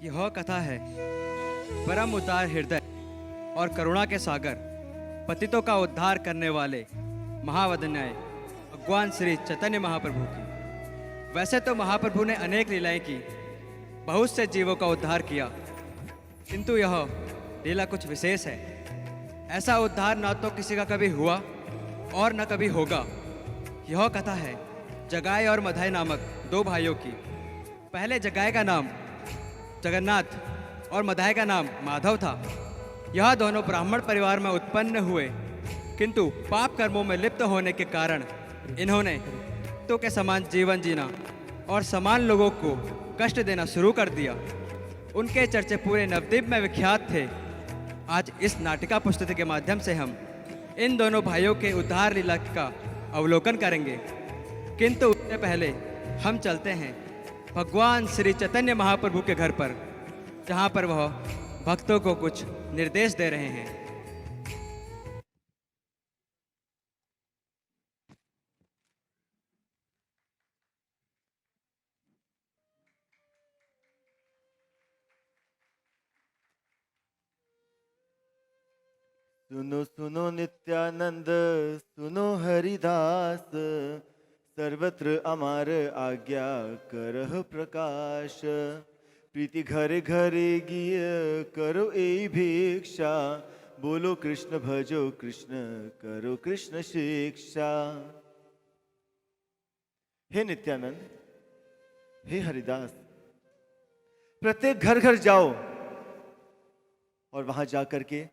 यह कथा है परम उदार हृदय और करुणा के सागर पतितों का उद्धार करने वाले महावदन्याय भगवान श्री चैतन्य महाप्रभु की। वैसे तो महाप्रभु ने अनेक लीलाएं की, बहुत से जीवों का उद्धार किया, किंतु यह लीला कुछ विशेष है। ऐसा उद्धार न तो किसी का कभी हुआ और न कभी होगा। यह कथा है जगाए और मधाई नामक दो भाइयों की। पहले जगाए का नाम जगन्नाथ और मधाई का नाम माधव था। यह दोनों ब्राह्मण परिवार में उत्पन्न हुए, किंतु पाप कर्मों में लिप्त होने के कारण इन्होंने तो के समान जीवन जीना और समान लोगों को कष्ट देना शुरू कर दिया। उनके चर्चे पूरे नवद्वीप में विख्यात थे। आज इस नाटिका पुस्तक के माध्यम से हम इन दोनों भाइयों के उद्धार लीला का अवलोकन करेंगे, किंतु उससे पहले हम चलते हैं भगवान श्री चैतन्य महाप्रभु के घर पर, जहाँ पर वह भक्तों को कुछ निर्देश दे रहे हैं। सुनो सुनो नित्यानंद, सुनो हरिदास, सर्वत्र अमार आज्ञा करह प्रकाश। प्रीति घरे घरे गिय करो ए भिक्षा, बोलो कृष्ण भजो कृष्ण करो कृष्ण शिक्षा। हे नित्यानंद, हे हरिदास, प्रत्येक घर घर जाओ और वहां जाकर के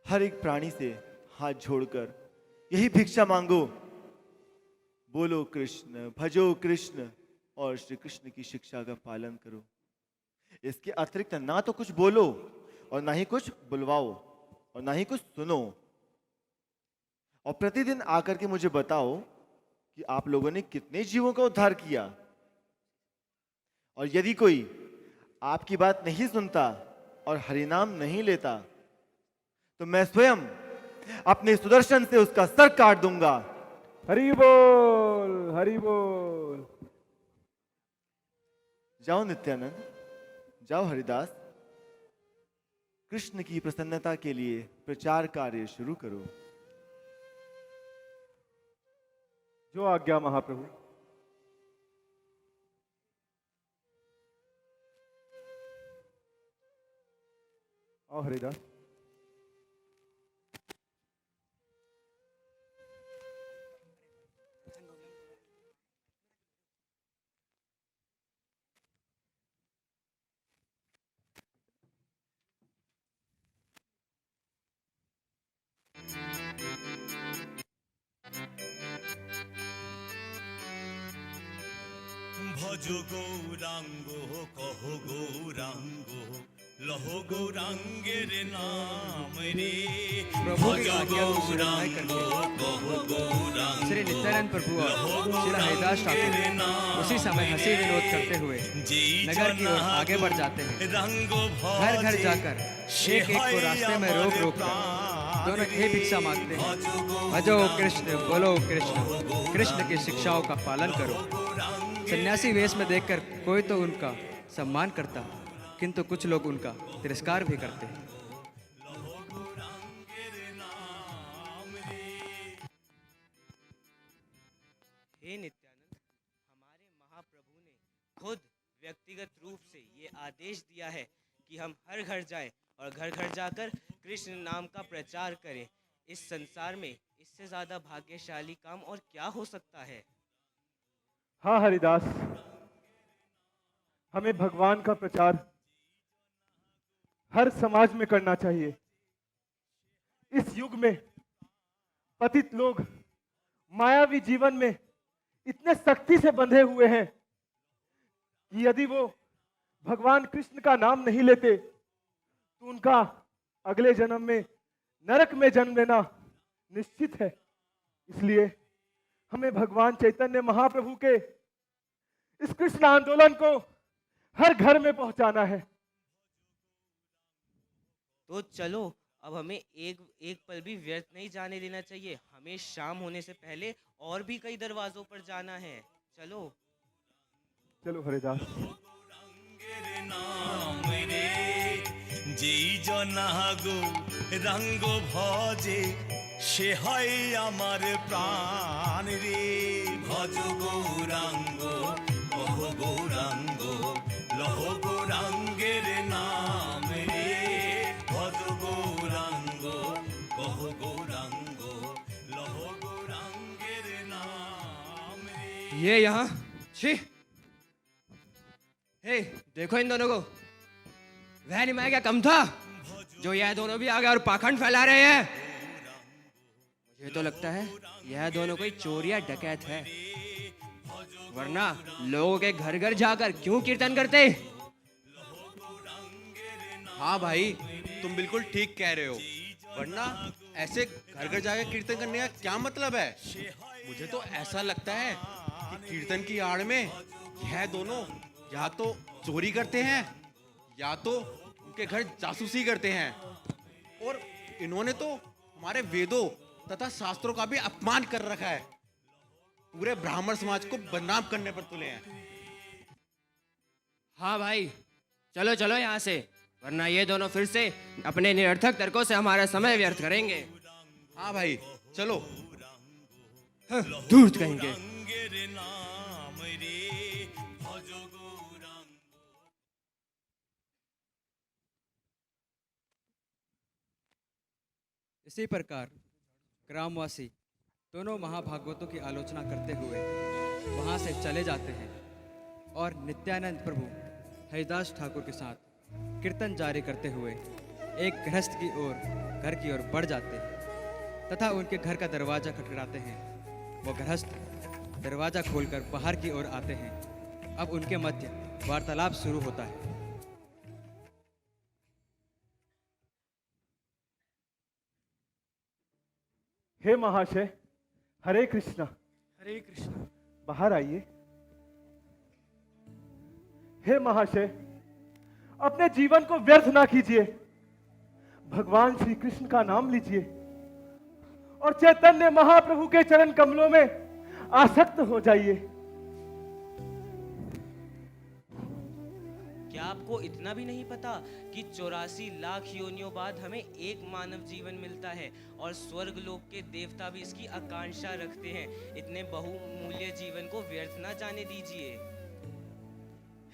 हर एक प्राणी से हाथ जोड़कर यही भिक्षा मांगो, बोलो कृष्ण भजो कृष्ण और श्री कृष्ण की शिक्षा का पालन करो। इसके अतिरिक्त ना तो कुछ बोलो और ना ही कुछ बुलवाओ और ना ही कुछ सुनो। और प्रतिदिन आकर के मुझे बताओ कि आप लोगों ने कितने जीवों का उद्धार किया। और यदि कोई आपकी बात नहीं सुनता और हरिनाम नहीं लेता तो मैं स्वयं अपने सुदर्शन से उसका सर काट दूंगा। हरि बोल, हरि बोल। जाओ नित्यानंद, जाओ हरिदास, कृष्ण की प्रसन्नता के लिए प्रचार कार्य शुरू करो। जो आज्ञा महाप्रभु। आओ हरिदास। भजो गौरांगो कहो गौरांगो लहो गौरांगेर नाम रे। प्रभु की आज्ञा को स्वीकार करके कहो गौरांगो श्री नित्यानंद प्रभु और श्री हरिदास ठाकुर उसी समय हंसी विनोद करते हुए नगर की ओर आगे बढ़ जाते हैं। घर घर जाकर एक एक को रास्ते में रोक रोक कर दोनों ये भिक्षा मांगते हैं, भजो कृष्ण बोलो कृष्ण, कृष्ण की शिक्षाओं का पालन करो। सन्यासी वेश में देखकर कोई तो उनका सम्मान करता, किंतु कुछ लोग उनका तिरस्कार भी करते हैं। हे नित्यानंद, हमारे महाप्रभु ने खुद व्यक्तिगत रूप से ये आदेश दिया है कि हम हर घर जाएं और घर घर जाकर कृष्ण नाम का प्रचार करें। इस संसार में इससे ज्यादा भाग्यशाली काम और क्या हो सकता है। हाँ हरिदास, हमें भगवान का प्रचार हर समाज में करना चाहिए। इस युग में पतित लोग मायावी जीवन में इतने सख्ती से बंधे हुए हैं कि यदि वो भगवान कृष्ण का नाम नहीं लेते तो उनका अगले जन्म में नरक में जन्म लेना निश्चित है। इसलिए हमें भगवान चैतन्य महाप्रभु के इस कृष्ण आंदोलन को हर घर में पहुंचाना है। तो चलो, अब हमें एक पल भी व्यर्थ नहीं जाने देना चाहिए। हमें शाम होने से पहले और भी कई दरवाजों पर जाना है। चलो चलो हरिदास। नाम যেই জনা গৌরাঙ্গ ভজে সে হয় আমার প্রাণ রে ভজ গৌরাঙ্গ কহ গৌরাঙ্গ লহ গৌরাঙ্গের নাম রে ভজ গৌরাঙ্গ কহ গৌরাঙ্গ লহ গৌরাঙ্গের নাম রে ये यहाँ छी हे देखो इन दोनों को वह नहीं मैं क्या कम था जो यह दोनों भी आ गए और पाखंड फैला रहे हैं। मुझे तो लगता है यह दोनों कोई चोर या डकैत है, वरना लोगों के घर घर जाकर क्यों कीर्तन करते। हाँ भाई, तुम बिल्कुल ठीक कह रहे हो, वरना ऐसे घर घर जाकर कीर्तन करने का क्या मतलब है। मुझे तो ऐसा लगता है कि कीर्तन की आड़ में यह दोनों या तो चोरी करते हैं या तो उनके घर जासूसी करते हैं, और इन्होंने तो हमारे वेदों तथा शास्त्रों का भी अपमान कर रखा है। पूरे ब्राह्मण समाज को बदनाम करने पर तुले हैं। हाँ भाई, चलो चलो यहाँ से, वरना ये दोनों फिर से अपने निरर्थक तर्कों से हमारा समय व्यर्थ करेंगे। हाँ भाई चलो। दूर कहेंगे। গৌরাঙ্গের নাম রে ভজ গৌরাঙ্গ इसी प्रकार ग्रामवासी दोनों महाभागवतों की आलोचना करते हुए वहाँ से चले जाते हैं और नित्यानंद प्रभु हरिदास ठाकुर के साथ कीर्तन जारी करते हुए एक गृहस्थ की ओर घर की ओर बढ़ जाते हैं तथा उनके घर का दरवाज़ा खटखटाते हैं। वो गृहस्थ दरवाज़ा खोलकर बाहर की ओर आते हैं। अब उनके मध्य वार्तालाप शुरू होता है। हे महाशय, हरे कृष्णा। हरे कृष्ण। बाहर आइए। हे महाशय, अपने जीवन को व्यर्थ ना कीजिए, भगवान श्री कृष्ण का नाम लीजिए और चैतन्य महाप्रभु के चरण कमलों में आसक्त हो जाइए। क्या आपको इतना भी नहीं पता कि 84 लाख योनियों बाद हमें एक मानव जीवन मिलता है और स्वर्ग लोक के देवता भी इसकी आकांक्षा रखते हैं। इतने बहुमूल्य जीवन को व्यर्थ ना जाने दीजिए।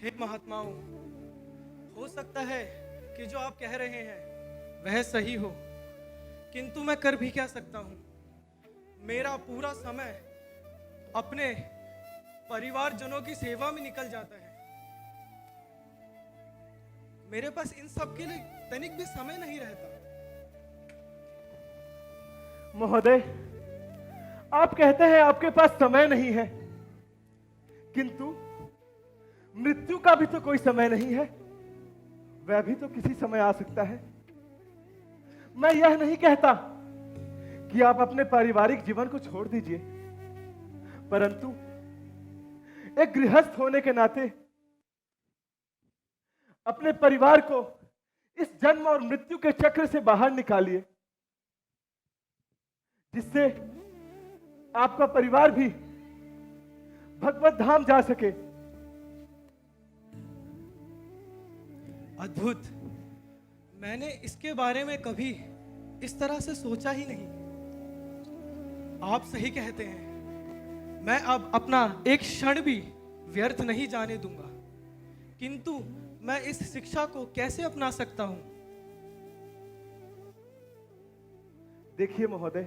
हे महात्माओं, हो सकता है कि जो आप कह रहे हैं वह सही हो, किंतु मैं कर भी क्या सकता हूँ। मेरा पूरा समय अपने परिवारजनों की सेवा में निकल जाता है। मेरे पास इन सब के लिए तनिक भी समय नहीं रहता। महोदय, आप कहते हैं आपके पास समय नहीं है, किंतु मृत्यु का भी तो कोई समय नहीं है, वह भी तो किसी समय आ सकता है। मैं यह नहीं कहता कि आप अपने पारिवारिक जीवन को छोड़ दीजिए, परंतु एक गृहस्थ होने के नाते अपने परिवार को इस जन्म और मृत्यु के चक्र से बाहर निकालिए, जिससे आपका परिवार भी भगवत धाम जा सके। अद्भुत। मैंने इसके बारे में कभी इस तरह से सोचा ही नहीं। आप सही कहते हैं। मैं अब अपना एक क्षण भी व्यर्थ नहीं जाने दूंगा, किंतु मैं इस शिक्षा को कैसे अपना सकता हूं? देखिए महोदय,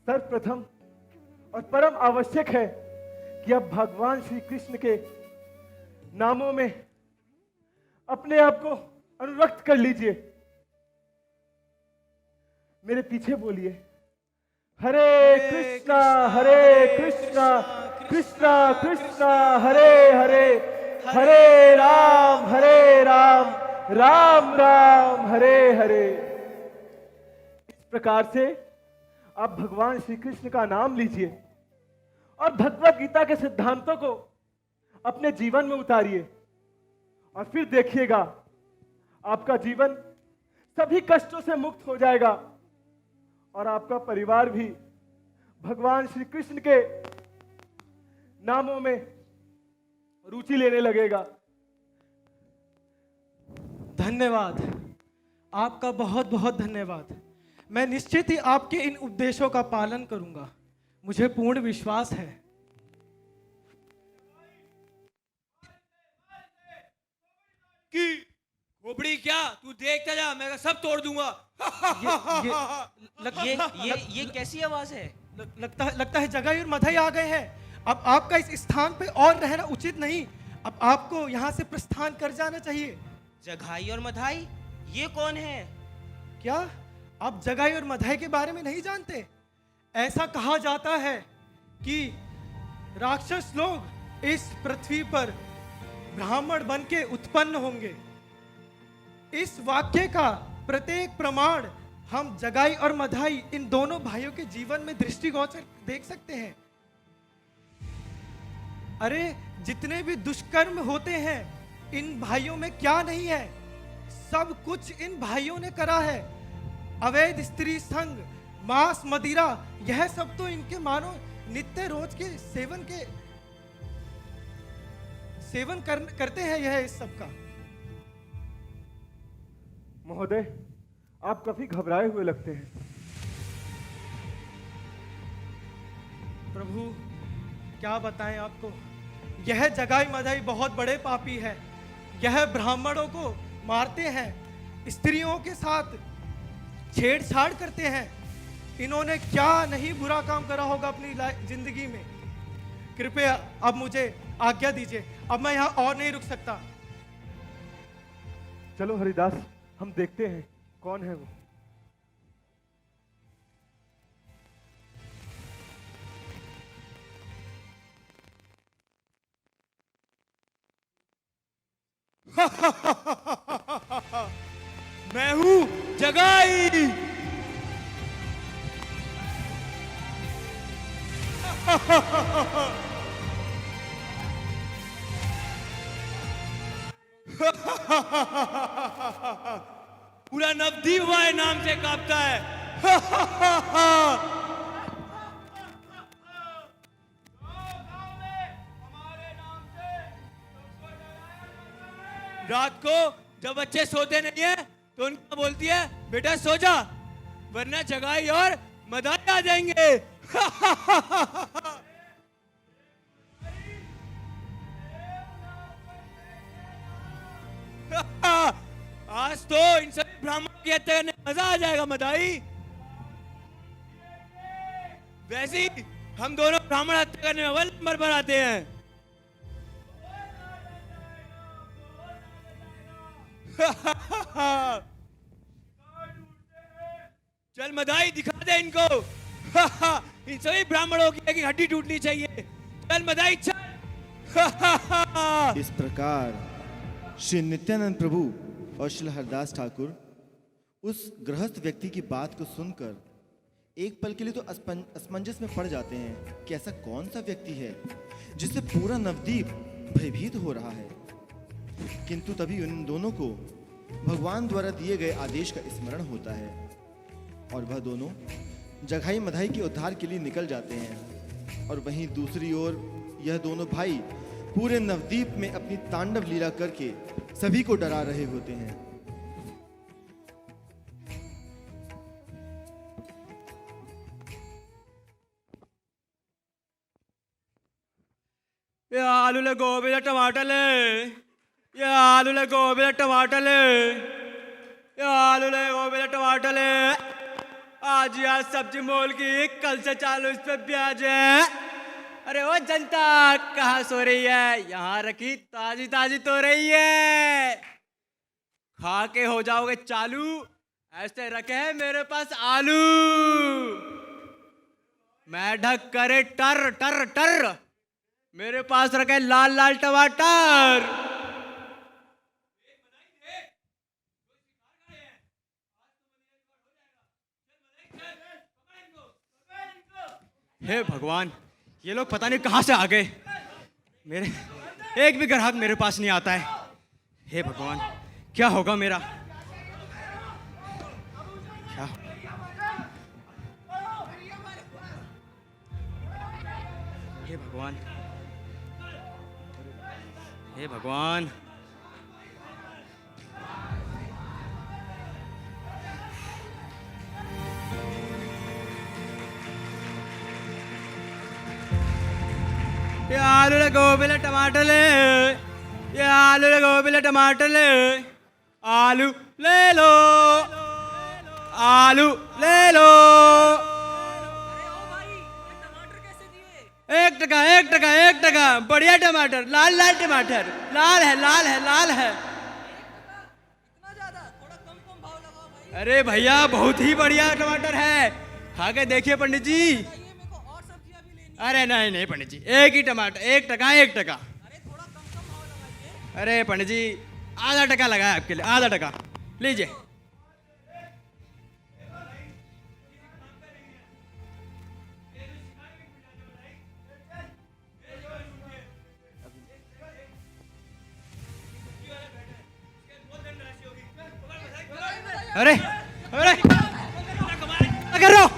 सर्वप्रथम और परम आवश्यक है कि आप भगवान श्री कृष्ण के नामों में अपने आप को अनुरक्त कर लीजिए। मेरे पीछे बोलिए, हरे कृष्णा कृष्णा कृष्णा हरे हरे, हरे राम राम राम हरे हरे। इस प्रकार से आप भगवान श्री कृष्ण का नाम लीजिए और भगवत गीता के सिद्धांतों को अपने जीवन में उतारिए, और फिर देखिएगा आपका जीवन सभी कष्टों से मुक्त हो जाएगा और आपका परिवार भी भगवान श्री कृष्ण के नामों में रुचि लेने लगेगा। धन्यवाद। आपका बहुत बहुत धन्यवाद। मैं निश्चित ही आपके इन उपदेशों का पालन करूंगा, मुझे पूर्ण विश्वास है। की खोपड़ी क्या तू देखता जा, मैं सब तोड़ दूंगा। ये कैसी आवाज है? लगता है जगाई और मधाई आ गए हैं। अब आपका इस स्थान पे और रहना उचित नहीं, अब आपको यहाँ से प्रस्थान कर जाना चाहिए। जगाई और मधाई, ये कौन है? क्या आप जगाई और मधाई के बारे में नहीं जानते? ऐसा कहा जाता है कि राक्षस लोग इस पृथ्वी पर ब्राह्मण बन के उत्पन्न होंगे। इस वाक्य का प्रत्येक प्रमाण हम जगाई और मधाई इन दोनों भाइयों के जीवन में दृष्टिगोचर देख सकते हैं। अरे जितने भी दुष्कर्म होते हैं इन भाइयों में क्या नहीं है, सब कुछ इन भाइयों ने करा है। अवैध स्त्री संग, मांस, मदिरा, यह सब तो इनके मानो नित्य रोज के सेवन करते हैं यह इस सब का। महोदय, आप काफी घबराए हुए लगते हैं। प्रभु क्या बताएं आपको, यह जगाई मधाई बहुत बड़े पापी है। यह ब्राह्मणों को मारते हैं, स्त्रियों के साथ छेड़छाड़ करते हैं। इन्होंने क्या नहीं बुरा काम करा होगा अपनी जिंदगी में। कृपया अब मुझे आज्ञा दीजिए, अब मैं यहाँ और नहीं रुक सकता। चलो हरिदास, हम देखते हैं कौन है वो। मैं हूं जगाई। पूरा नवदीप वाले नाम से कांपता है। रात को जब बच्चे सोते नहीं है तो उनको बोलती है बेटा सो जा, वरना जगाई और मदाई आ जाएंगे। आज तो इन सभी ब्राह्मणों की हत्या करने में मजा आ जाएगा मदाई। वैसे ही हम दोनों ब्राह्मण हत्या करने में अव्वल नंबर पर आते हैं। चल मदाई दिखा दे इनको। इन सभी ब्राह्मणों की एक हड्डी टूटनी चाहिए। चल मदाई चल। इस प्रकार श्री नित्यानंद प्रभु और श्री हरदास ठाकुर उस गृहस्थ व्यक्ति की बात को सुनकर एक पल के लिए तो असमंजस में पड़ जाते हैं कि ऐसा कौन सा व्यक्ति है जिससे पूरा नवद्वीप भयभीत हो रहा है। किंतु तभी उन दोनों को भगवान द्वारा दिए गए आदेश का स्मरण होता है और वह दोनों जगाई मधाई के उद्धार के लिए निकल जाते हैं। और वहीं दूसरी ओर यह दोनों भाई पूरे नवद्वीप में अपनी तांडव लीला करके सभी को डरा रहे होते हैं। ये आलू ले गोभी ले टमाटर ले, ये आलू ले गोभी ले टमाटर ले, ये आलू ले गोभी ले टमाटर ले। आज यार सब्जी मोल की, कल से चालू इस पे ब्याज है। अरे वो जनता कहाँ सो रही है, यहाँ रखी ताजी ताजी तो रही है। खा के हो जाओगे चालू, ऐसे रखे हैं मेरे पास आलू। मैं ढक करे टर टर टर, मेरे पास रखे लाल लाल टमाटर। हे भगवान, ये लोग पता नहीं कहाँ से आ गए। मेरे एक भी ग्राहक मेरे पास नहीं आता है। हे भगवान, क्या होगा मेरा? क्या? हे भगवान, हे भगवान, आलू ले गोभी ले टमाटर ले, ये आलू ले गोभी ले टमाटर ले, आलू ले लो, आलू ले लो। 1 टका 1 टका 1 टका, बढ़िया टमाटर, लाल लाल टमाटर, लाल है लाल है लाल है। अरे भैया बहुत ही बढ़िया टमाटर है, खा के देखिए पंडित जी। अरे नहीं नहीं पंडित जी, एक ही टमाटर, 1 टका 1 टका। अरे पंडित जी आधा टका लगाया आपके लिए, आधा टका लीजिए। अरे अरे क्या कर रहे हो?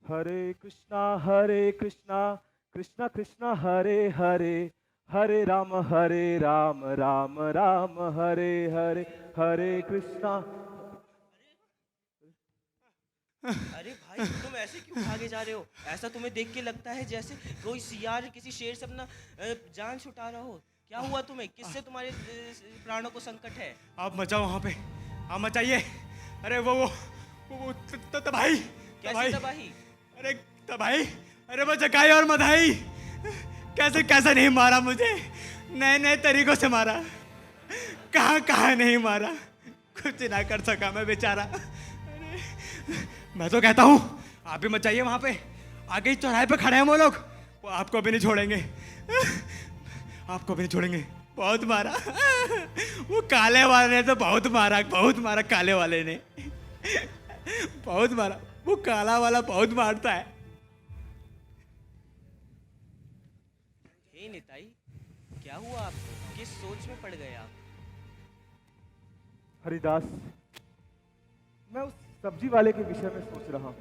हरे कृष्णा कृष्णा कृष्णा हरे हरे, हरे राम राम राम हरे हरे, हरे कृष्णा। अरे भाई तुम ऐसे क्यों भागे जा रहे हो? ऐसा तुम्हें देख के लगता है जैसे कोई सियार किसी शेर से अपना जान छुटा रहा हो। क्या हुआ तुम्हें? किससे तुम्हारे प्राणों को संकट है? आप मचाओ वहाँ पे, आप मचाइए। अरे वो तबाही। कैसी तबाही? अरे तबाही, अरे वो जगाई और मधाई। कैसे कैसे नहीं मारा मुझे, नए नए तरीकों से मारा, कहाँ कहाँ नहीं मारा, कुछ ना कर सका मैं बेचारा। अरे मैं तो कहता हूँ आप भी मचाइए वहाँ पे, आगे ही चौराहे पे खड़े हैं वो लोग, वो आपको भी नहीं छोड़ेंगे, आपको भी नहीं छोड़ेंगे। बहुत मारा वो काले वाले ने तो बहुत मारा काले वाले ने बहुत मारा, वो काला वाला बहुत मारता है। हे निताई, क्या हुआ आपको? किस सोच में पड़ गए आप? हरिदास, मैं उस सब्जी वाले के विषय में सोच रहा हूं।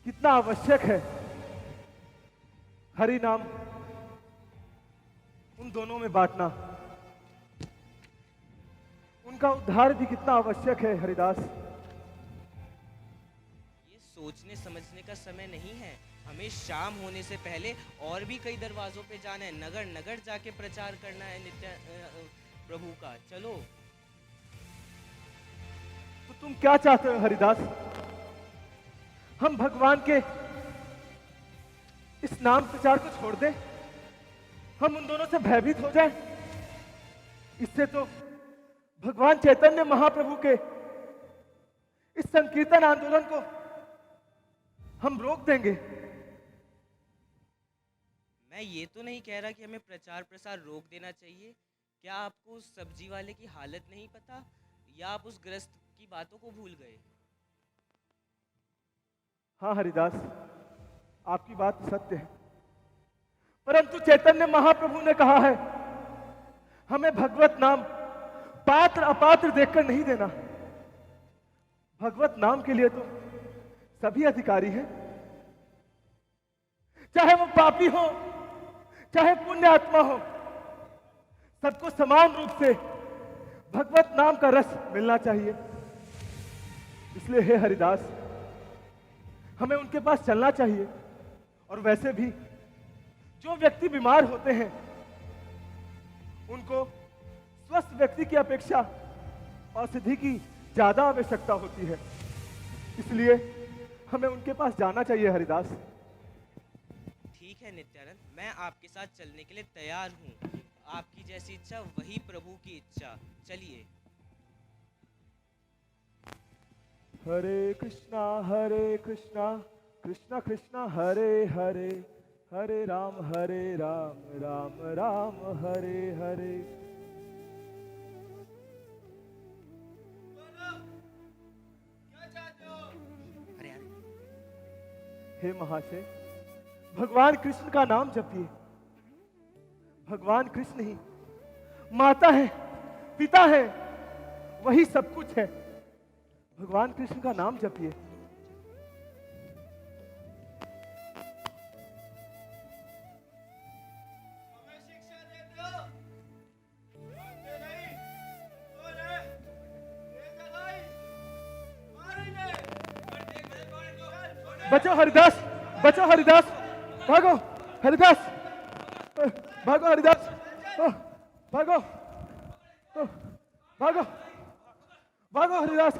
कितना आवश्यक है हरि नाम उन दोनों में बांटना, उनका उद्धार भी कितना आवश्यक है हरिदास। ये सोचने समझने का समय नहीं है, हमें शाम होने से पहले और भी कई दरवाजों पे जाना है, नगर नगर जाके प्रचार करना है नित्य प्रभु का। चलो। तो तुम क्या चाहते हो हरिदास? हम भगवान के इस नाम प्रचार को छोड़ दें, हम उन दोनों से भयभीत हो जाएं? इससे तो भगवान चैतन्य महाप्रभु के इस संकीर्तन आंदोलन को हम रोक देंगे। मैं ये तो नहीं कह रहा कि हमें प्रचार प्रसार रोक देना चाहिए। क्या आपको उस सब्जी वाले की हालत नहीं पता, या आप उस ग्रस्त की बातों को भूल गए? हाँ हरिदास, आपकी बात सत्य है, परंतु चैतन्य महाप्रभु ने कहा है हमें भगवत नाम पात्र अपात्र देखकर नहीं देना। भगवत नाम के लिए तो सभी अधिकारी हैं, चाहे वो पापी हो चाहे पुण्य आत्मा हो, सबको समान रूप से भगवत नाम का रस मिलना चाहिए। इसलिए हे हरिदास, हमें उनके पास चलना चाहिए। और वैसे भी जो व्यक्ति बीमार होते हैं उनको स्वस्थ व्यक्ति की अपेक्षा औषधि की ज्यादा आवश्यकता होती है। इसलिए हमें उनके पास जाना चाहिए हरिदास। ठीक है नित्यानंद, मैं आपके साथ चलने के लिए तैयार हूँ। आपकी जैसी इच्छा वही प्रभु की इच्छा। चलिए। हरे कृष्णा कृष्णा कृष्णा हरे हरे, हरे राम राम राम हरे हरे। हे महाशय, भगवान कृष्ण का नाम जपिए। भगवान कृष्ण ही माता है, पिता है, वही सब कुछ है। भगवान कृष्ण का नाम जपिए। बचो हरिदास, बचो हरिदास, भागो हरिदास, भागो हरिदास, भागो, भागो, भागो हरिदास।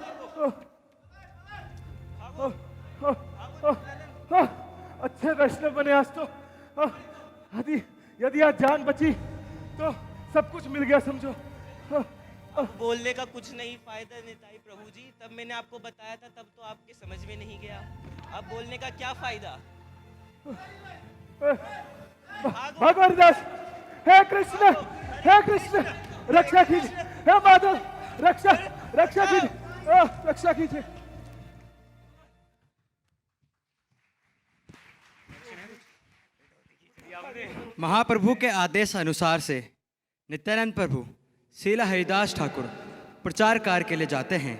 अच्छे वैष्णव बने आज तो। यदि यदि आज जान बची तो सब कुछ मिल गया समझो। बोलने का कुछ नहीं फायदा निताई प्रभु जी। तब मैंने आपको बताया था, तब तो आपके समझ में नहीं गया। अब बोलने का क्या फायदा। भागो हरिदास। हे कृष्ण, हे कृष्ण, रक्षा कीजिए। हे माधव, रक्षा रक्षा कीजिए, रक्षा कीजिए। महाप्रभु के आदेश अनुसार से नित्यानंद प्रभु शीला हरिदास ठाकुर प्रचार कार्य के लिए जाते हैं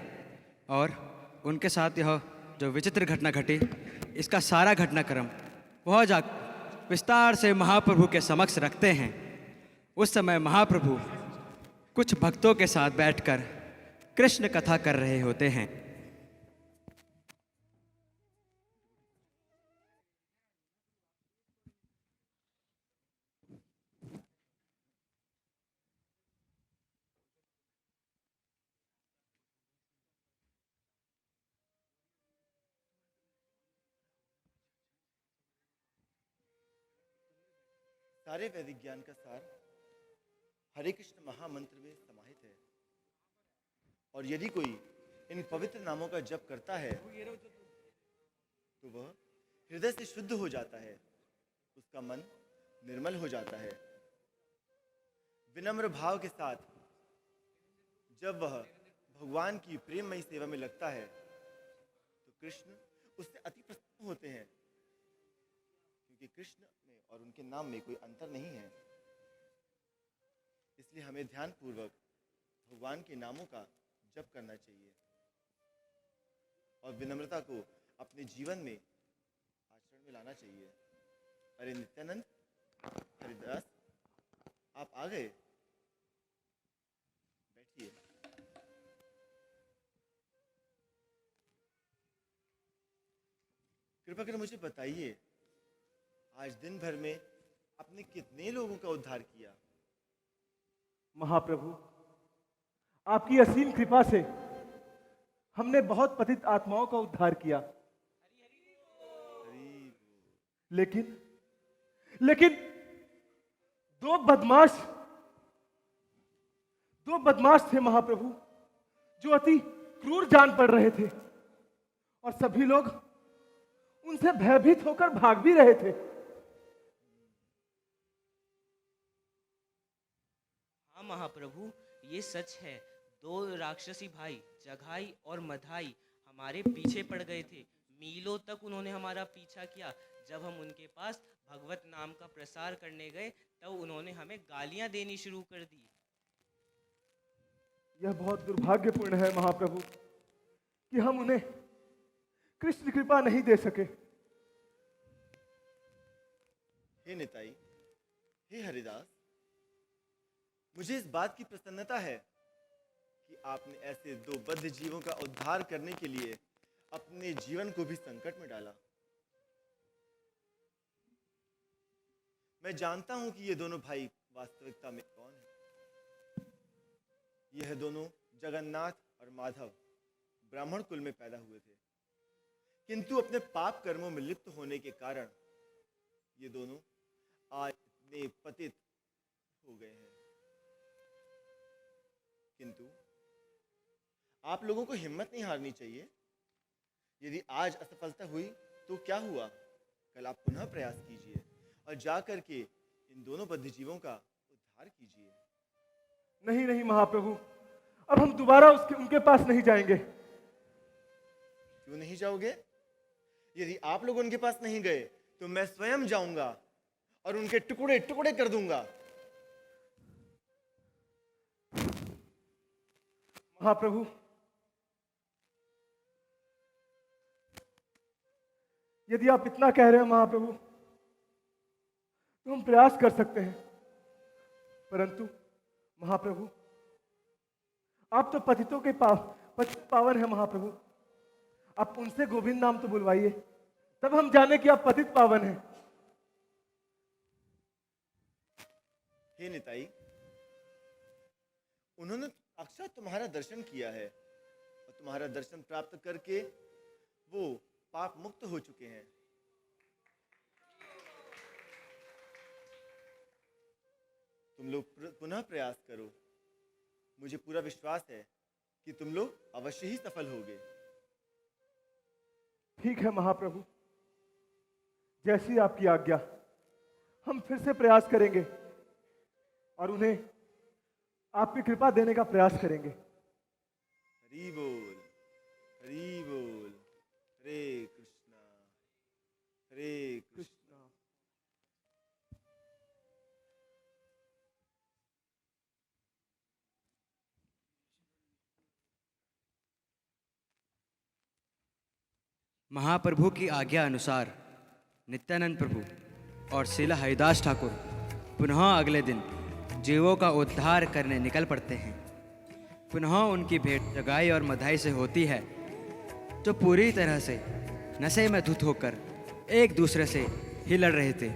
और उनके साथ यह जो विचित्र घटना घटी, इसका सारा घटनाक्रम वह जा विस्तार से महाप्रभु के समक्ष रखते हैं। उस समय महाप्रभु कुछ भक्तों के साथ बैठकर कृष्ण कथा कर रहे होते हैं। सारे वैदिक ज्ञान का सार हरे कृष्ण महामंत्र में समाहित है। और यदि कोई इन पवित्र नामों का जप करता है तो वह हृदय से शुद्ध हो जाता है, उसका मन निर्मल हो जाता है। विनम्र भाव के साथ जब वह भगवान की प्रेममयी सेवा में लगता है तो कृष्ण उससे अति प्रसन्न होते हैं, क्योंकि कृष्ण में और उनके नाम में कोई अंतर नहीं है। इसलिए हमें ध्यानपूर्वक भगवान के नामों का जप करना चाहिए और विनम्रता को अपने जीवन में आचरण में लाना चाहिए। अरे नित्यानंद, हरिदास, आप आ गए, बैठिए। कृपा कर मुझे बताइए, आज दिन भर में आपने कितने लोगों का उद्धार किया? महाप्रभु, आपकी असीम कृपा से हमने बहुत पतित आत्माओं का उद्धार किया। लेकिन लेकिन दो बदमाश थे महाप्रभु, जो अति क्रूर जान पड़ रहे थे और सभी लोग उनसे भयभीत होकर भाग भी रहे थे। हाँ महाप्रभु, ये सच है। दो राक्षसी भाई जघाई और मधाई हमारे पीछे पड़ गए थे। मीलों तक उन्होंने हमारा पीछा किया। जब हम उनके पास भगवत नाम का प्रसार करने गए तब उन्होंने हमें गालियां देनी शुरू कर दी। यह बहुत दुर्भाग्यपूर्ण है महाप्रभु कि हम उन्हें कृष्ण कृपा नहीं दे सके। हे निताई, हे हरिदास, मुझे इस बात की प्रसन्नता है कि आपने ऐसे दो बद्ध जीवों का उद्धार करने के लिए अपने जीवन को भी संकट में डाला। मैं जानता हूं कि ये दोनों भाई वास्तविकता में कौन है। यह दोनों जगन्नाथ और माधव ब्राह्मण कुल में पैदा हुए थे, किंतु अपने पाप कर्मों में लिप्त होने के कारण ये दोनों आज इतने पतित हो गए हैं। किंतु आप लोगों को हिम्मत नहीं हारनी चाहिए। यदि आज असफलता हुई तो क्या हुआ, कल आप पुनः प्रयास कीजिए और जाकर के इन दोनों बद्धजीवों का उद्धार कीजिए। नहीं नहीं महाप्रभु, अब हम दोबारा उनके पास नहीं जाएंगे। क्यों नहीं जाओगे? यदि आप लोग उनके पास नहीं गए तो मैं स्वयं जाऊंगा और उनके टुकड़े टुकड़े कर दूंगा। महाप्रभु, यदि आप इतना कह रहे हैं महाप्रभु, तो हम प्रयास कर सकते हैं। परंतु महाप्रभु, आप तो पतितों के पतित पावन हैं महाप्रभु। आप उनसे गोविंद नाम तो बुलवाइए, तब हम जाने कि आप पतित पावन हैं। हे निताई, उन्होंने अक्षर तुम्हारा दर्शन किया है और तुम्हारा दर्शन प्राप्त करके वो पाप मुक्त हो चुके हैं। तुम लोग पुनः प्रयास करो। मुझे पूरा विश्वास है कि तुम लोग अवश्य ही सफल होगे। ठीक है महाप्रभु, जैसी आपकी आज्ञा। हम फिर से प्रयास करेंगे और उन्हें आपकी कृपा देने का प्रयास करेंगे। हरि बोल, हरि बोल। हरे कृष्णा, हरे कृष्णा। महाप्रभु की आज्ञा अनुसार नित्यानंद प्रभु और श्रील हरिदास ठाकुर पुनः अगले दिन जीवों का उद्धार करने निकल पड़ते हैं। पुनः उनकी भेंट जगाई और मधाई से होती है, जो पूरी तरह से नशे में धुत होकर एक दूसरे से ही लड़ रहे थे।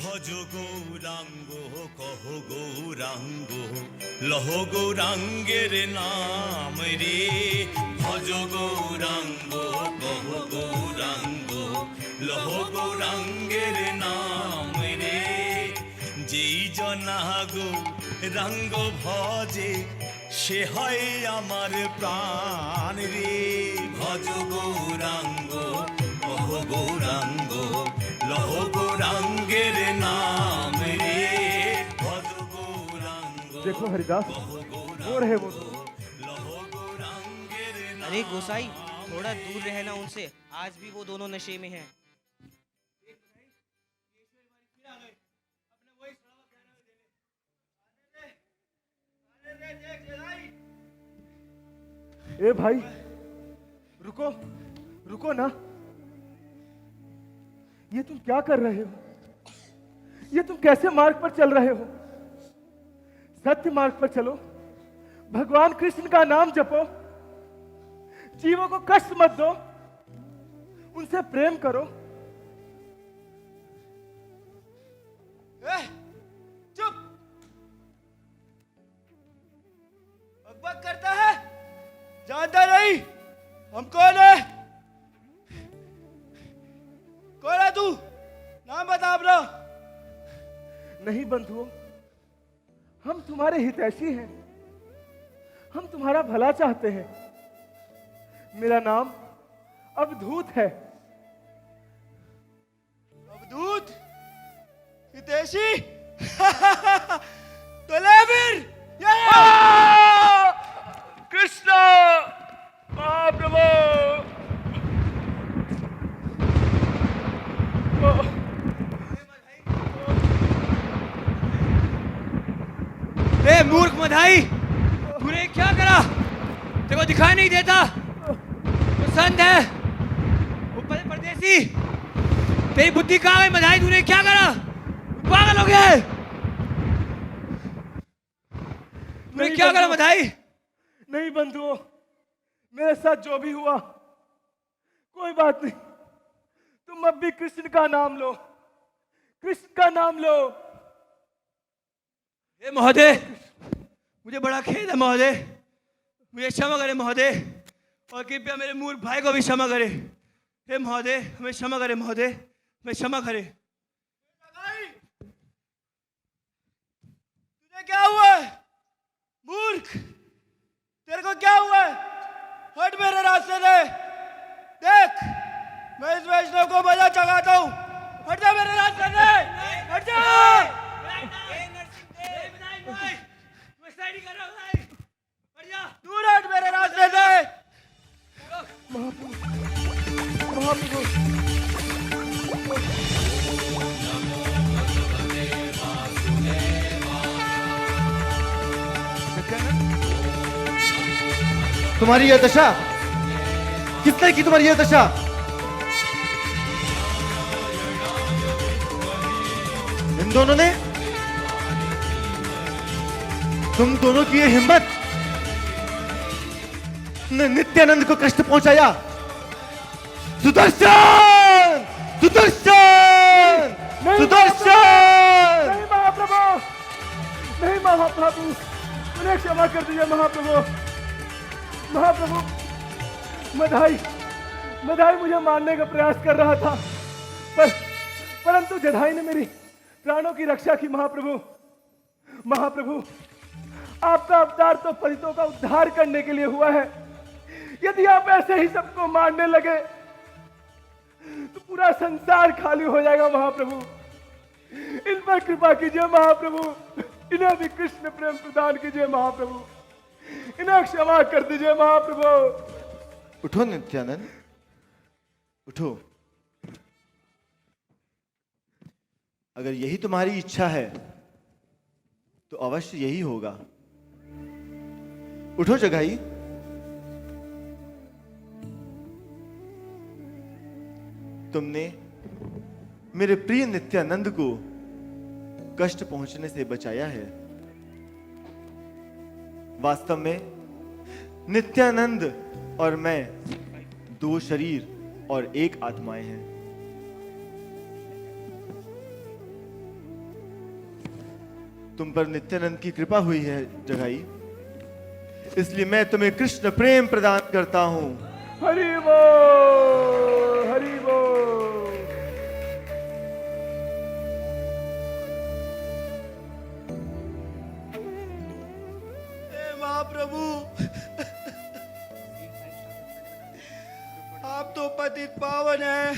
ভজ গৌরাঙ্গ কহ গৌরাঙ্গ লহ গৌরাঙ্গের নাম রে। ভজ গৌরাঙ্গ কহ গৌরাঙ্গ লহ গৌরাঙ্গের নাম রে। যেই জনা গৌরাঙ্গ ভজে সে হয় আমার প্রাণ রে। ভজ গৌরাঙ্গ কহ গৌরাঙ্গ লহ গৌরাঙ্গের নাম রে। ভজ গৌরাঙ্গ देखो हरिदास, वो रहे वो। লহ গৌরাঙ্গের নাম। अरे गोसाई, थोड़ा दूर रहना उनसे। आज भी वो दोनों नशे में हैं। ए भाई, रुको, रुको ना। ये तुम क्या कर रहे हो? ये तुम कैसे मार्ग पर चल रहे हो? सत्य मार्ग पर चलो, भगवान कृष्ण का नाम जपो, जीवों को कष्ट मत दो, उनसे प्रेम करो। चुप, बकबक करता है, जानता नहीं हम कौन है? कौन है तू? नाम बता अपना। नहीं बंधुओं, हम तुम्हारे हितैषी हैं, हम तुम्हारा भला चाहते हैं। मेरा नाम अवधूत है। अवधूत? हितैषी? तो ले फिर। कृष्ण महाप्रभु। ए मूर्ख मधाई, तूने क्या करा? तेरे को दिखाई नहीं देता? तो संत है, ऊपर से परदेसी। तेरी बुद्धि कहाँ गई मधाई? तूने क्या करा? पागल हो गया है? तूने नहीं क्या करा बंधुओं, मधाई? नहीं बंधुओं, मेरे साथ जो भी हुआ कोई बात नहीं। तुम अब भी कृष्ण का नाम लो, कृष्ण का नाम लो। ए महोदय, मुझे बड़ा खेद है महोदय, मुझे क्षमा करे महोदय, और कृपया मेरे मूर्ख भाई को भी क्षमा करे। हे महोदय, हमें क्षमा करे महोदय, हमें क्षमा करे। तुझे क्या हुआ है? मूर्ख, तेरे को क्या हुआ है? हट मेरे रास्ते से। देख, मैं इस वैष्णव को मजा चखाता हूँ। हट जा मेरे रास्ते से, हट जा। दूर हट मेरे रास्ते से। महाप्रभु, तुम्हारी यह दशा किसने की? तुम्हारी यह दशा इन दोनों ने? तुम दोनों की ये हिम्मत ने नित्यानंद को कष्ट पहुंचाया। सुदर्शन, सुदर्शन, नहीं सुदर्शन। नहीं महाप्रभु, नहीं महाप्रभु, उन्हें क्षमा कर दीजिए महाप्रभु। महाप्रभु, मधाई मुझे मारने का प्रयास कर रहा था, परंतु जधाई ने मेरी प्राणों की रक्षा की। महाप्रभु, महाप्रभु, आपका अवतार तो पतितों का उद्धार करने के लिए हुआ है। यदि आप ऐसे ही सबको मारने लगे तो पूरा संसार खाली हो जाएगा। महाप्रभु, इन पर कृपा कीजिए महाप्रभु, इन्हें भी कृष्ण प्रेम प्रदान कीजिए महाप्रभु, इन्हें क्षमा कर दीजिए महाप्रभु। उठो नित्यानंद, उठो। अगर यही तुम्हारी इच्छा है तो अवश्य यही होगा। उठो जगाई। तुमने मेरे प्रिय नित्यानंद को कष्ट पहुंचने से बचाया है। वास्तव में नित्यानंद और मैं दो शरीर और एक आत्माएं हैं। तुम पर नित्यानंद की कृपा हुई है जगाई, इसलिए मैं तुम्हें कृष्ण प्रेम प्रदान करता हूं। हरि बोल, हरि बोल। महाप्रभु, आप तो पतित पावन हैं।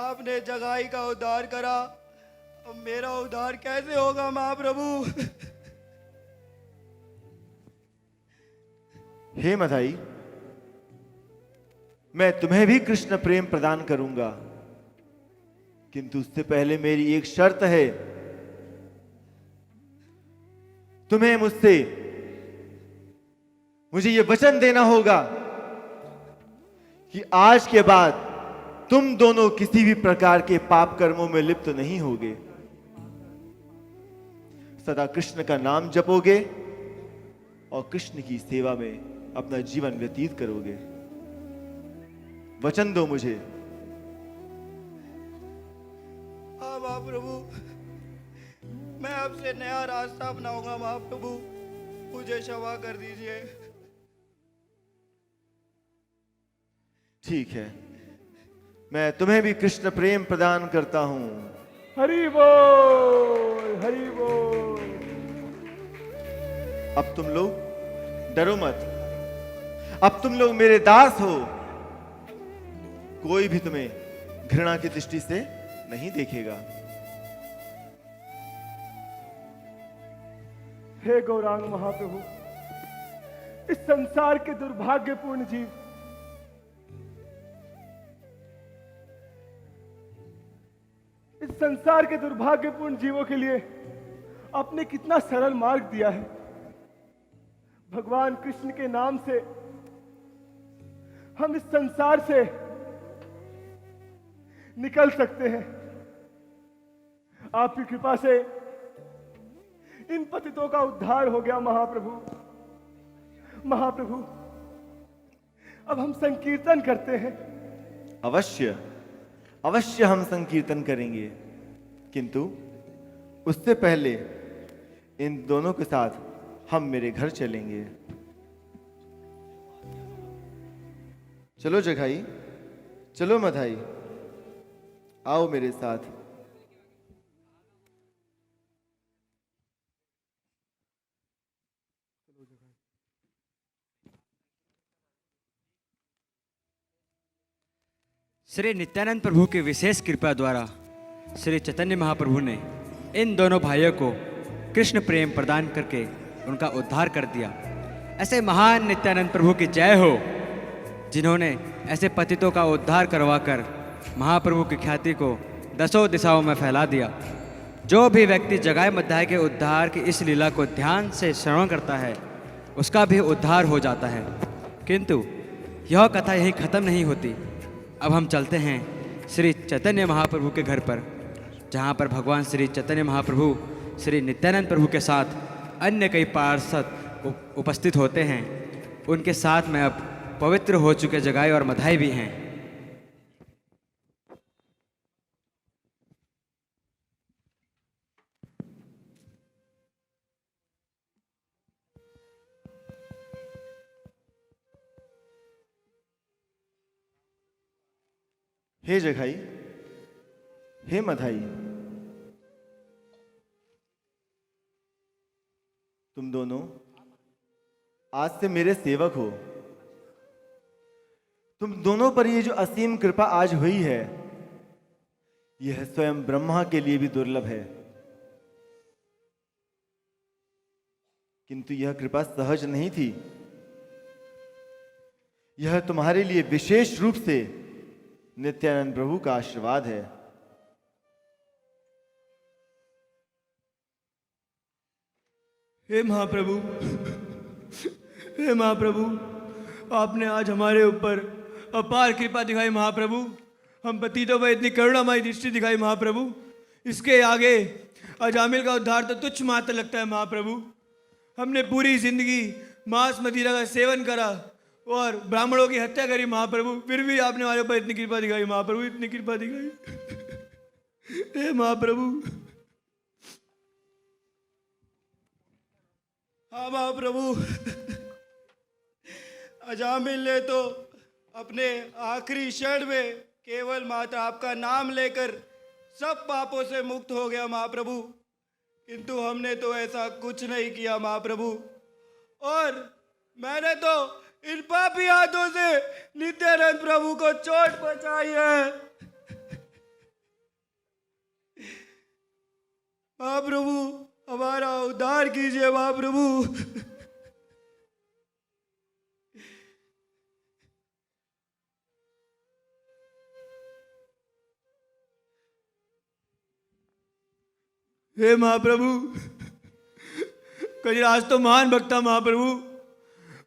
आपने जगाई का उद्धार करा, अब मेरा उद्धार कैसे होगा महाप्रभु? हे मधाई, मैं तुम्हें भी कृष्ण प्रेम प्रदान करूंगा, किंतु उससे पहले मेरी एक शर्त है। तुम्हें मुझसे मुझे ये वचन देना होगा कि आज के बाद तुम दोनों किसी भी प्रकार के पाप कर्मों में लिप्त नहीं होगे, सदा कृष्ण का नाम जपोगे और कृष्ण की सेवा में अपना जीवन व्यतीत करोगे। वचन दो मुझे। हाँ महाप्रभु, मैं आपसे नया रास्ता अपनाऊंगा महाप्रभु, मुझे क्षमा कर दीजिए। ठीक है, मैं तुम्हें भी कृष्ण प्रेम प्रदान करता हूं। हरि बोल, हरि बोल। अब तुम लोग डरो मत, अब तुम लोग मेरे दास हो, कोई भी तुम्हें घृणा की दृष्टि से नहीं देखेगा। हे गौरांग महाप्रभु, इस संसार के दुर्भाग्यपूर्ण जीव इस संसार के दुर्भाग्यपूर्ण जीवों के लिए आपने कितना सरल मार्ग दिया है। भगवान कृष्ण के नाम से हम इस संसार से निकल सकते हैं। आपकी कृपा से इन पतितों का उद्धार हो गया महाप्रभु। महाप्रभु, अब हम संकीर्तन करते हैं। अवश्य अवश्य हम संकीर्तन करेंगे, किंतु उससे पहले इन दोनों के साथ हम मेरे घर चलेंगे। चलो जघाई, चलो मधाई, आओ मेरे साथ। श्री नित्यानंद प्रभु की विशेष कृपा द्वारा श्री चैतन्य महाप्रभु ने इन दोनों भाइयों को कृष्ण प्रेम प्रदान करके उनका उद्धार कर दिया। ऐसे महान नित्यानंद प्रभु की जय हो, जिन्होंने ऐसे पतितों का उद्धार करवाकर महाप्रभु की ख्याति को दसों दिशाओं में फैला दिया। जो भी व्यक्ति जगाए मध्याय के उद्धार की इस लीला को ध्यान से श्रवण करता है, उसका भी उद्धार हो जाता है। किंतु यह कथा यहीं खत्म नहीं होती। अब हम चलते हैं श्री चैतन्य महाप्रभु के घर पर, जहाँ पर भगवान श्री चैतन्य महाप्रभु श्री नित्यानंद प्रभु के साथ अन्य कई पार्षद उपस्थित होते हैं। उनके साथ में अब पवित्र हो चुके जगाई और मधाई भी हैं। हे जघाई, हे मधाई, तुम दोनों आज से मेरे सेवक हो। तुम दोनों पर ये जो असीम कृपा आज हुई है, यह स्वयं ब्रह्मा के लिए भी दुर्लभ है। किंतु यह कृपा सहज नहीं थी। यह तुम्हारे लिए विशेष रूप से नित्यानंद प्रभु का आशीर्वाद है। हे महाप्रभु, हे महाप्रभु, आपने आज हमारे ऊपर अपार कृपा दिखाई महाप्रभु। हम पतितों पर इतनी करुणामयी दृष्टि दिखाई महाप्रभु। इसके आगे अजामिल का उद्धार तो तुच्छ मात्र लगता है महाप्रभु। हमने पूरी जिंदगी मांस मदिरा का सेवन करा और ब्राह्मणों की हत्या करी महाप्रभु, फिर भी आपने हमारे ऊपर इतनी कृपा दिखाई महाप्रभु, इतनी कृपा दिखाई। हे महाप्रभु। हाँ महाप्रभु, अजामिल ने तो अपने आखिरी क्षण में केवल मात्र आपका नाम लेकर सब पापों से मुक्त हो गया महाप्रभु, किंतु हमने तो ऐसा कुछ नहीं किया महाप्रभु। और मैंने तो इन पापी हाथों से नित्यानंद प्रभु को चोट पहुंचाई है। महाप्रभु, हमारा उद्धार कीजिए महाप्रभु। हे महाप्रभु, कबीरदास तो महान भक्त था महाप्रभु।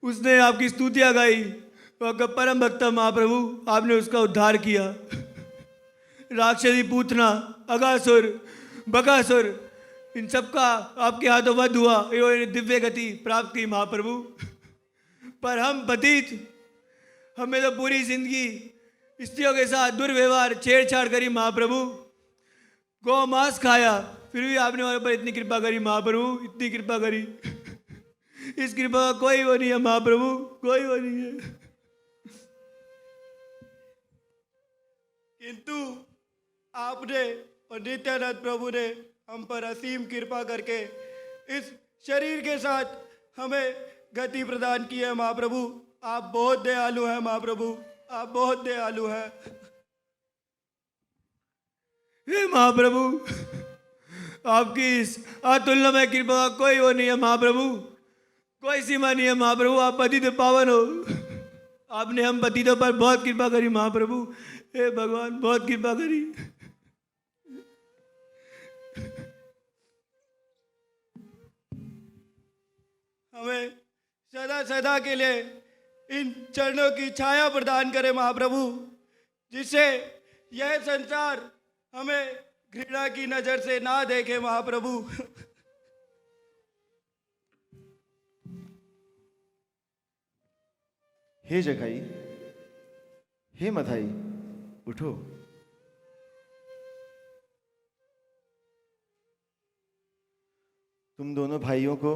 उसने आपकी स्तुतियां गाई, वो आपका परम भक्त महाप्रभु, आपने उसका उद्धार किया। राक्षसी पूतना, अगासुर, बकासुर, इन सबका आपके हाथों वध हुआ, इन्होंने दिव्य गति प्राप्त की महाप्रभु। पर हम पतित, हमें तो पूरी जिंदगी स्त्रियों के साथ दुर्व्यवहार, छेड़छाड़ करी महाप्रभु, गौ मांस खाया, फिर भी आपने हमारे ऊपर इतनी कृपा करी महाप्रभु, इतनी कृपा करी। इस कृपा का कोई वो नहीं है महाप्रभु, कोई वो नहीं है। किंतु आपने और नित्यानंद प्रभु ने हम पर असीम कृपा करके इस शरीर के साथ हमें गति प्रदान की है महाप्रभु। आप बहुत दयालु हैं महाप्रभु, आप बहुत दयालु हैं। हे महाप्रभु, आपकी इस अतुलनीय कृपा का कोई वो नहीं है महाप्रभु, कोई सीमा नहीं है महाप्रभु। आप पतित पावन हो, आपने हम पतितों पर बहुत कृपा करी महाप्रभु। हे भगवान, बहुत कृपा करी। हमें सदा सदा के लिए इन चरणों की छाया प्रदान करे महाप्रभु, जिससे यह संसार हमें घृणा की नजर से ना देखे महाप्रभु। हे जगाई, हे मधाई, उठो। तुम दोनों भाइयों को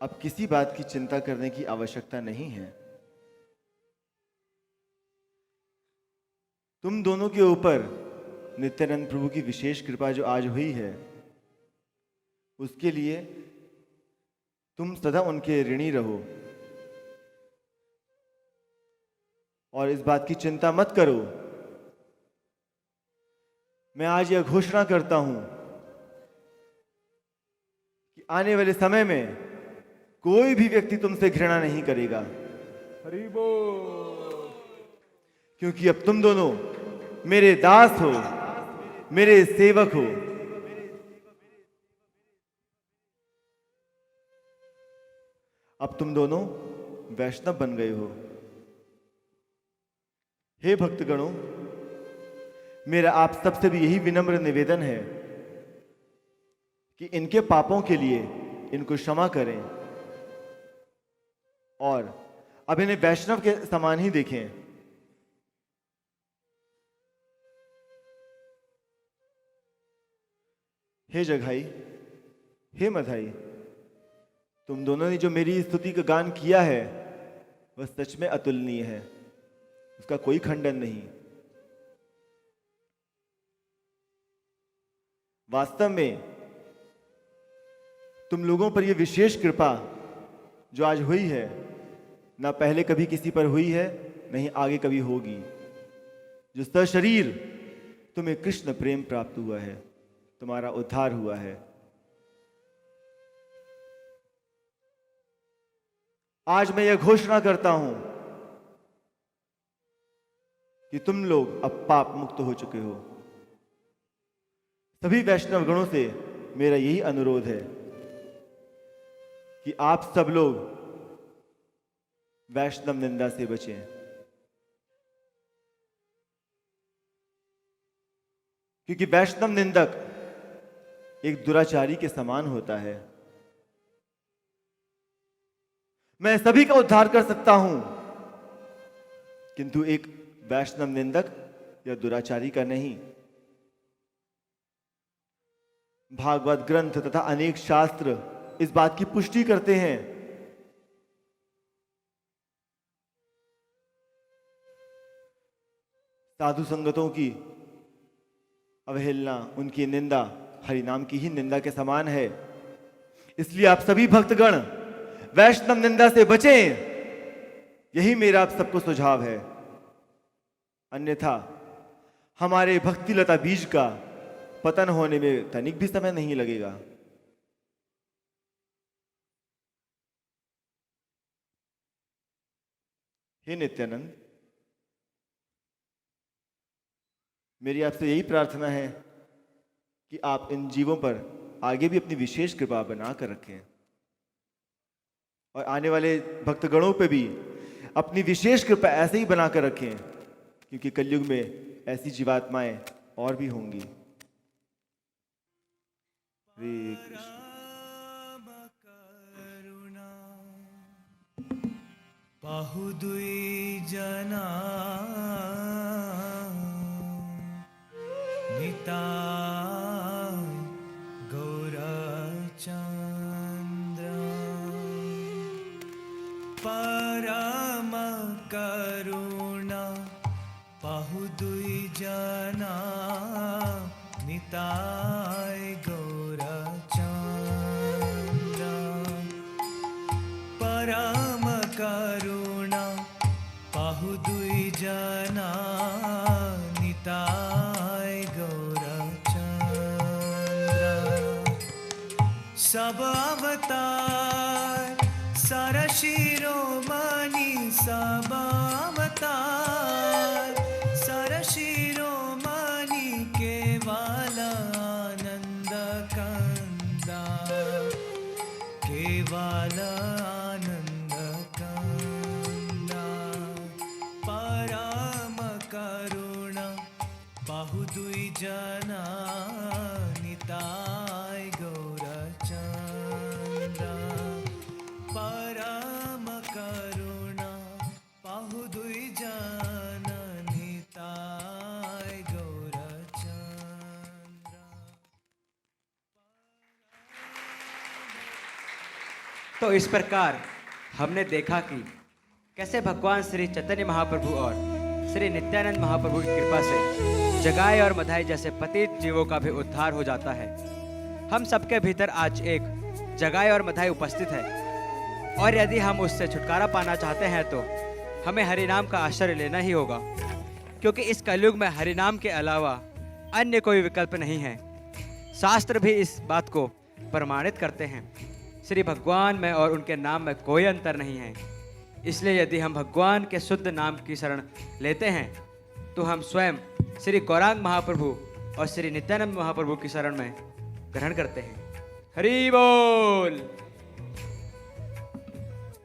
अब किसी बात की चिंता करने की आवश्यकता नहीं है। तुम दोनों के ऊपर नित्यानंद प्रभु की विशेष कृपा जो आज हुई है, उसके लिए तुम सदा उनके ऋणी रहो और इस बात की चिंता मत करो। मैं आज यह घोषणा करता हूं कि आने वाले समय में कोई भी व्यक्ति तुमसे घृणा नहीं करेगा, हरि बोल। क्योंकि अब तुम दोनों मेरे दास हो, मेरे सेवक हो। अब तुम दोनों वैष्णव बन गए हो। हे भक्तगणों, मेरा आप सबसे भी यही विनम्र निवेदन है कि इनके पापों के लिए इनको क्षमा करें और अब इन्हें वैष्णव के समान ही देखें। हे जगाई, हे मधाई, तुम दोनों ने जो मेरी स्तुति का गान किया है वह सच में अतुलनीय है, उसका कोई खंडन नहीं। वास्तव में तुम लोगों पर यह विशेष कृपा जो आज हुई है, ना पहले कभी किसी पर हुई है, नहीं आगे कभी होगी। जो सशरीर तुम्हें कृष्ण प्रेम प्राप्त हुआ है, तुम्हारा उद्धार हुआ है। आज मैं यह घोषणा करता हूं कि तुम लोग अब पाप मुक्त हो चुके हो। सभी वैष्णव गणों से मेरा यही अनुरोध है कि आप सब लोग वैष्णव निंदा से बचें। क्योंकि वैष्णव निंदक एक दुराचारी के समान होता है। मैं सभी का उद्धार कर सकता हूं, किंतु एक वैष्णव निंदक या दुराचारी का नहीं। भागवत ग्रंथ तथा अनेक शास्त्र इस बात की पुष्टि करते हैं साधु संगतों की अवहेलना, उनकी निंदा हरिनाम की ही निंदा के समान है। इसलिए आप सभी भक्तगण वैष्णव निंदा से बचें, यही मेरा आप सबको सुझाव है। अन्यथा हमारे भक्तिलता बीज का पतन होने में तनिक भी समय नहीं लगेगा। हे नित्यानंद, मेरी आपसे यही प्रार्थना है कि आप इन जीवों पर आगे भी अपनी विशेष कृपा बनाकर रखें और आने वाले भक्तगणों पे भी अपनी विशेष कृपा ऐसे ही बनाकर रखें, क्योंकि कलयुग में ऐसी जीवात्माएं और भी होंगी। हरे कृष्ण। पाहु दुई जना निताय गौरचंद्र परम करुणा पाहु दुई जना निताय गौरचंद्र परम करुणा पाहु दुई जना निताय गौरचंद्र सब अवतार सर शिरोमणि सब अवतार सर शिरोमणि केवल आनंद कंदा केवल आनंद कंदा परम करुणा बाहु दुई जना निताय गौरचंद्र परम करुणा बाहु दुई जना निताय गौरचंद्र। तो इस प्रकार हमने देखा कि कैसे भगवान श्री चैतन्य महाप्रभु और श्री नित्यानंद महाप्रभु की कृपा से जगाए और मधाई जैसे पतित जीवों का भी उद्धार हो जाता है। हम सबके भीतर आज एक जगाए और मधाई उपस्थित है, और यदि हम उससे छुटकारा पाना चाहते हैं तो हमें हरिनाम का आश्रय लेना ही होगा, क्योंकि इस कलयुग में हरिनाम के अलावा अन्य कोई विकल्प नहीं है। शास्त्र भी इस बात को प्रमाणित करते हैं। श्री भगवान में और उनके नाम में कोई अंतर नहीं है। इसलिए यदि हम भगवान के शुद्ध नाम की शरण लेते हैं तो हम स्वयं श्री गौरांग महाप्रभु और श्री नित्यानंद महाप्रभु की शरण में ग्रहण करते हैं। हरि बोल।